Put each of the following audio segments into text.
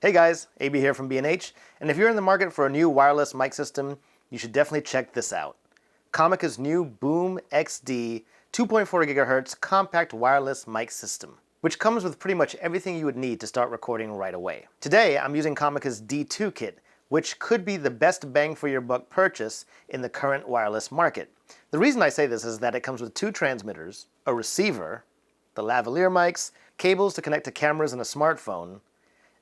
Hey guys, AB here from B&H, and if you're in the market for a new wireless mic system, you should definitely check this out. Comica's new BoomX-D 2.4 GHz compact wireless mic system, which comes with pretty much everything you would need to start recording right away. Today, I'm using Comica's D2 kit, which could be the best bang for your buck purchase in the current wireless market. The reason I say this is that it comes with 2 transmitters, a receiver, the lavalier mics, cables to connect to cameras and a smartphone,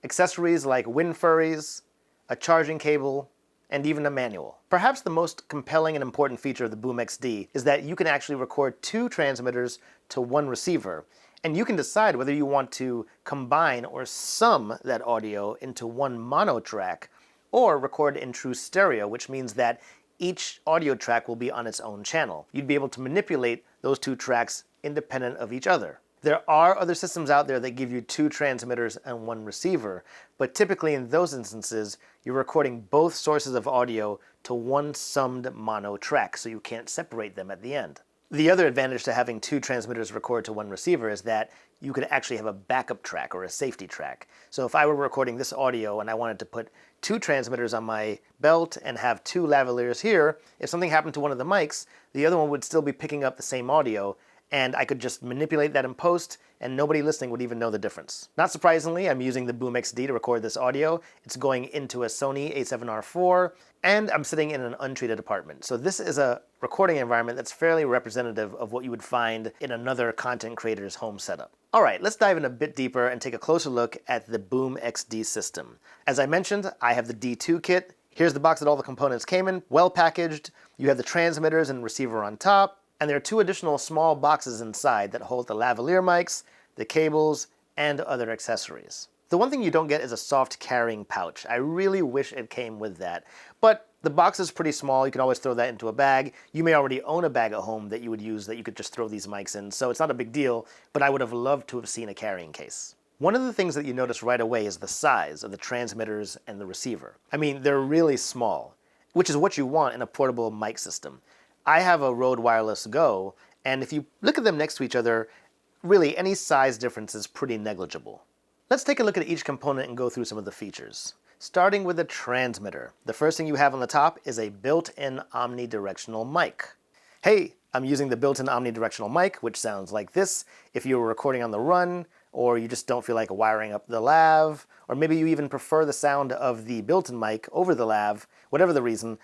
accessories like wind furries, a charging cable, and even a manual. Perhaps the most compelling and important feature of the BoomX-D is that you can actually record 2 transmitters to 1 receiver, and you can decide whether you want to combine or sum that audio into 1 mono track or record in true stereo, which means that each audio track will be on its own channel. You'd be able to manipulate those 2 tracks independent of each other. There are other systems out there that give you 2 transmitters and 1 receiver, but typically in those instances, you're recording both sources of audio to 1 summed mono track, so you can't separate them at the end. The other advantage to having 2 transmitters record to 1 receiver is that you could actually have a backup track or a safety track. So if I were recording this audio and I wanted to put 2 transmitters on my belt and have 2 lavaliers here, if something happened to one of the mics, the other one would still be picking up the same audio, and I could just manipulate that in post, and nobody listening would even know the difference. Not surprisingly, I'm using the BoomX-D to record this audio. It's going into a Sony a7R4, and I'm sitting in an untreated apartment. So this is a recording environment that's fairly representative of what you would find in another content creator's home setup. All right, let's dive in a bit deeper and take a closer look at the BoomX-D system. As I mentioned, I have the D2 kit. Here's the box that all the components came in, well packaged. You have the transmitters and receiver on top. And there are 2 additional small boxes inside that hold the lavalier mics, the cables, and other accessories. The one thing you don't get is a soft carrying pouch. I really wish it came with that. But the box is pretty small. You can always throw that into a bag. You may already own a bag at home that you would use that you could just throw these mics in, so it's not a big deal, but I would have loved to have seen a carrying case. One of the things that you notice right away is the size of the transmitters and the receiver. I mean, they're really small, which is what you want in a portable mic system. I have a Rode Wireless Go, and if you look at them next to each other, really any size difference is pretty negligible. Let's take a look at each component and go through some of the features. Starting with the transmitter. The first thing you have on the top is a built-in omnidirectional mic. Hey, I'm using the built-in omnidirectional mic, which sounds like this. If you were recording on the run, or you just don't feel like wiring up the lav, or maybe you even prefer the sound of the built-in mic over the lav, whatever the reason,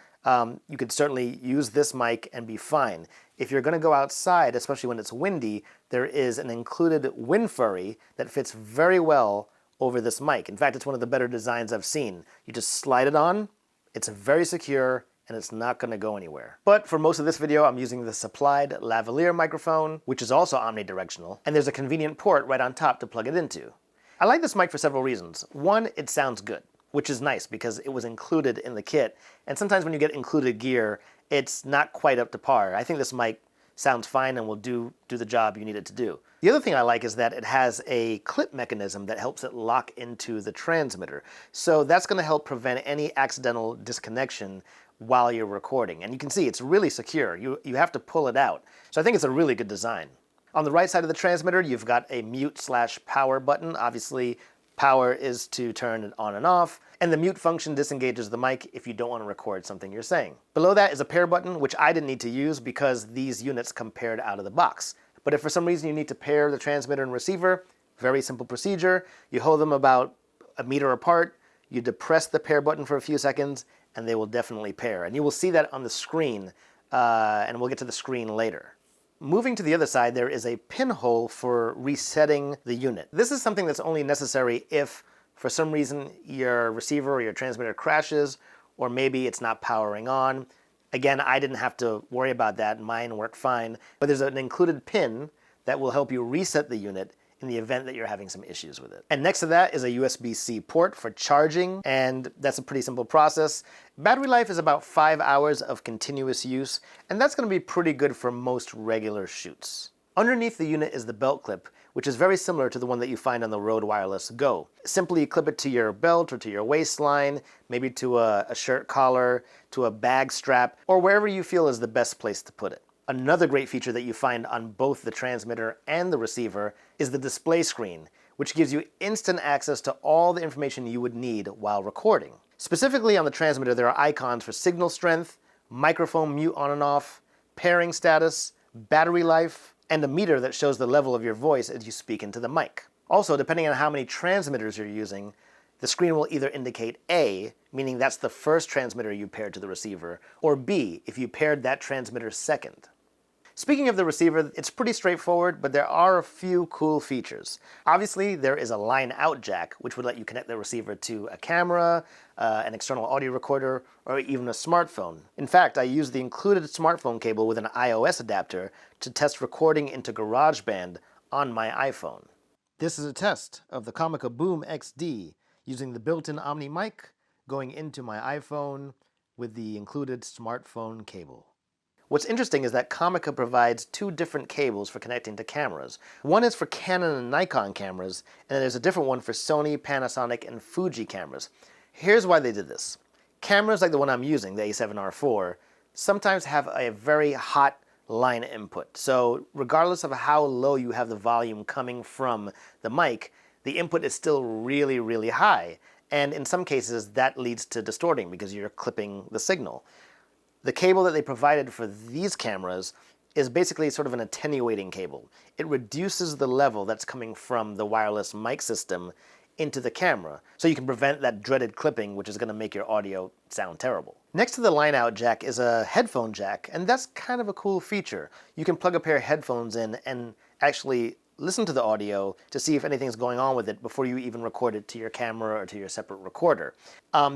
you could certainly use this mic and be fine. If you're going to go outside, especially when it's windy, there is an included wind furry that fits very well over this mic. In fact, it's one of the better designs I've seen. You just slide it on, it's very secure, and it's not going to go anywhere. But for most of this video, I'm using the supplied lavalier microphone, which is also omnidirectional, and there's a convenient port right on top to plug it into. I like this mic for several reasons. One, it sounds good, which is nice because it was included in the kit, and sometimes when you get included gear, it's not quite up to par. I think this mic sounds fine and will do the job you need it to do. The other thing I like is that it has a clip mechanism that helps it lock into the transmitter. So that's going to help prevent any accidental disconnection while you're recording. And you can see it's really secure. You have to pull it out. So I think it's a really good design. On the right side of the transmitter, you've got a mute/power button. Obviously, power is to turn it on and off, and the mute function disengages the mic if you don't want to record something you're saying. Below that is a pair button, which I didn't need to use because these units come paired out of the box. But if for some reason you need to pair the transmitter and receiver, very simple procedure. You hold them about 1 meter apart, you depress the pair button for a few seconds, and they will definitely pair. And you will see that on the screen, and we'll get to the screen later. Moving to the other side, there is a pinhole for resetting the unit. This is something that's only necessary if, for some reason, your receiver or your transmitter crashes, or maybe it's not powering on. Again, I didn't have to worry about that. Mine worked fine. But there's an included pin that will help you reset the unit in the event that you're having some issues with it. And next to that is a USB-C port for charging, and that's a pretty simple process. Battery life is about 5 hours of continuous use, and that's going to be pretty good for most regular shoots. Underneath the unit is the belt clip, which is very similar to the one that you find on the Rode Wireless Go. Simply clip it to your belt or to your waistline, maybe to a shirt collar, to a bag strap, or wherever you feel is the best place to put it. Another great feature that you find on both the transmitter and the receiver is the display screen, which gives you instant access to all the information you would need while recording. Specifically on the transmitter, there are icons for signal strength, microphone mute on and off, pairing status, battery life, and a meter that shows the level of your voice as you speak into the mic. Also, depending on how many transmitters you're using, the screen will either indicate A, meaning that's the first transmitter you paired to the receiver, or B, if you paired that transmitter second. Speaking of the receiver, it's pretty straightforward, but there are a few cool features. Obviously, there is a line-out jack, which would let you connect the receiver to a camera, an external audio recorder, or even a smartphone. In fact, I used the included smartphone cable with an iOS adapter to test recording into GarageBand on my iPhone. This is a test of the Comica BoomX-D using the built-in Omni mic going into my iPhone with the included smartphone cable. What's interesting is that Comica provides two different cables for connecting to cameras. One is for Canon and Nikon cameras, and then there's a different one for Sony, Panasonic, and Fuji cameras. Here's why they did this. Cameras like the one I'm using, the A7R4, sometimes have a very hot line input. So regardless of how low you have the volume coming from the mic, the input is still really, really high. And in some cases, that leads to distorting because you're clipping the signal. The cable that they provided for these cameras is basically sort of an attenuating cable. It reduces the level that's coming from the wireless mic system into the camera, so you can prevent that dreaded clipping, which is going to make your audio sound terrible. Next to the line-out jack is a headphone jack, and that's kind of a cool feature. You can plug a pair of headphones in and actually listen to the audio to see if anything's going on with it before you even record it to your camera or to your separate recorder.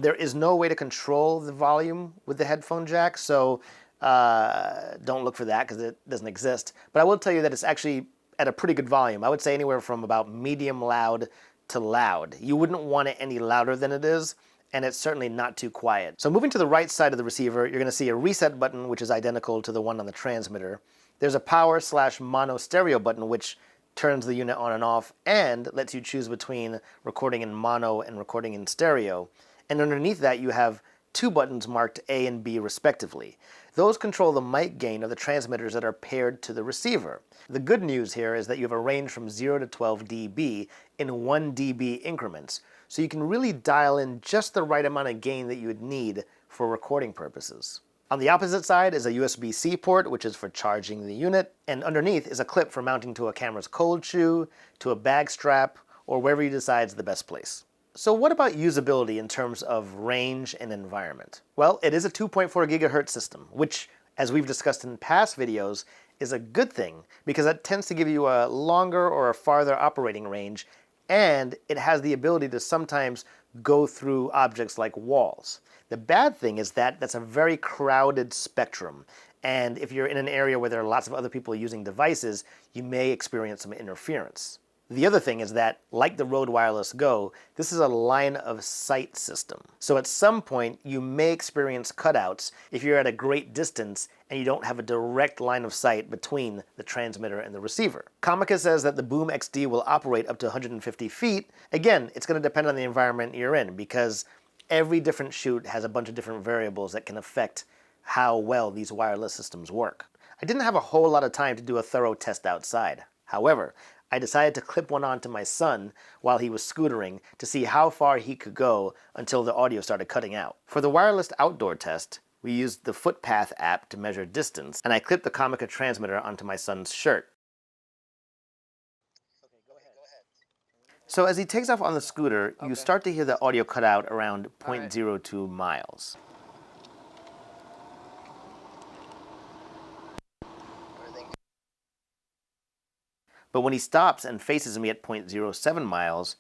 There is no way to control the volume with the headphone jack, so don't look for that because it doesn't exist. But I will tell you that it's actually at a pretty good volume. I would say anywhere from about medium loud to loud. You wouldn't want it any louder than it is, and it's certainly not too quiet. So moving to the right side of the receiver, you're going to see a reset button, which is identical to the one on the transmitter. There's a power/mono stereo button, which turns the unit on and off and lets you choose between recording in mono and recording in stereo. And underneath that you have two buttons marked A and B respectively. Those control the mic gain of the transmitters that are paired to the receiver. The good news here is that you have a range from 0 to 12 dB in 1 dB increments, so you can really dial in just the right amount of gain that you would need for recording purposes. On the opposite side is a USB-C port, which is for charging the unit, and underneath is a clip for mounting to a camera's cold shoe, to a bag strap, or wherever you decide is the best place. So what about usability in terms of range and environment? Well, it is a 2.4 gigahertz system, which, as we've discussed in past videos, is a good thing because that tends to give you a longer or a farther operating range, and it has the ability to sometimes go through objects like walls. The bad thing is that that's a very crowded spectrum, and if you're in an area where there are lots of other people using devices, you may experience some interference. The other thing is that, like the Rode Wireless Go, this is a line-of-sight system. So at some point, you may experience cutouts if you're at a great distance and you don't have a direct line of sight between the transmitter and the receiver. Comica says that the BoomX-D will operate up to 150 feet. Again, it's going to depend on the environment you're in because every different shoot has a bunch of different variables that can affect how well these wireless systems work. I didn't have a whole lot of time to do a thorough test outside. However, I decided to clip one onto my son while he was scootering to see how far he could go until the audio started cutting out. For the wireless outdoor test, we used the Footpath app to measure distance, and I clipped the Comica transmitter onto my son's shirt. Okay, go ahead. So as he takes off on the scooter, you start to hear the audio cut out around 0.02 miles. But when he stops and faces me at 0.07 miles,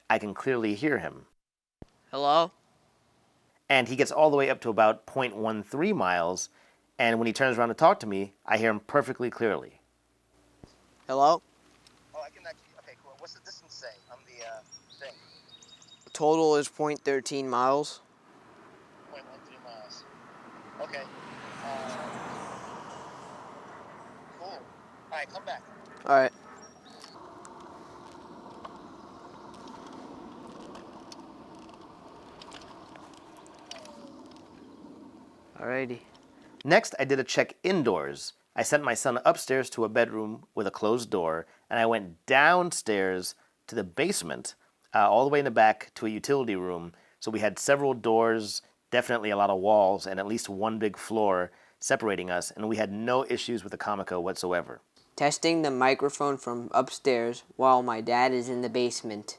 I can clearly hear him. Hello? And he gets all the way up to about 0.13 miles, and when he turns around to talk to me, I hear him perfectly clearly. Hello? Oh, I can actually, okay, cool. What's the distance say on the thing? Total is 0.13 miles. 0.13 miles. Okay. Cool. All right, come back. All right. Alrighty. Next, I did a check indoors. I sent my son upstairs to a bedroom with a closed door, and I went downstairs to the basement, all the way in the back to a utility room. So we had several doors, definitely a lot of walls, and at least one big floor separating us, and we had no issues with the Comica whatsoever. Testing the microphone from upstairs while my dad is in the basement.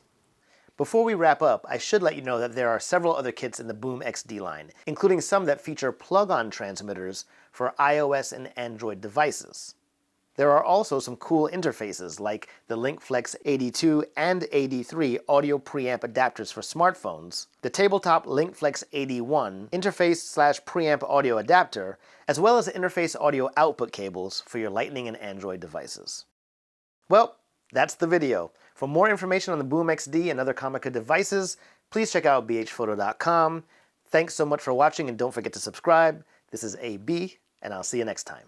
Before we wrap up, I should let you know that there are several other kits in the BoomX-D line, including some that feature plug-on transmitters for iOS and Android devices. There are also some cool interfaces like the LinkFlex 82 and 83 audio preamp adapters for smartphones, the tabletop LinkFlex 81 interface/preamp audio adapter, as well as interface audio output cables for your Lightning and Android devices. Well, that's the video. For more information on the BoomX-D and other Comica devices, please check out bhphoto.com. Thanks so much for watching, and don't forget to subscribe. This is AB, and I'll see you next time.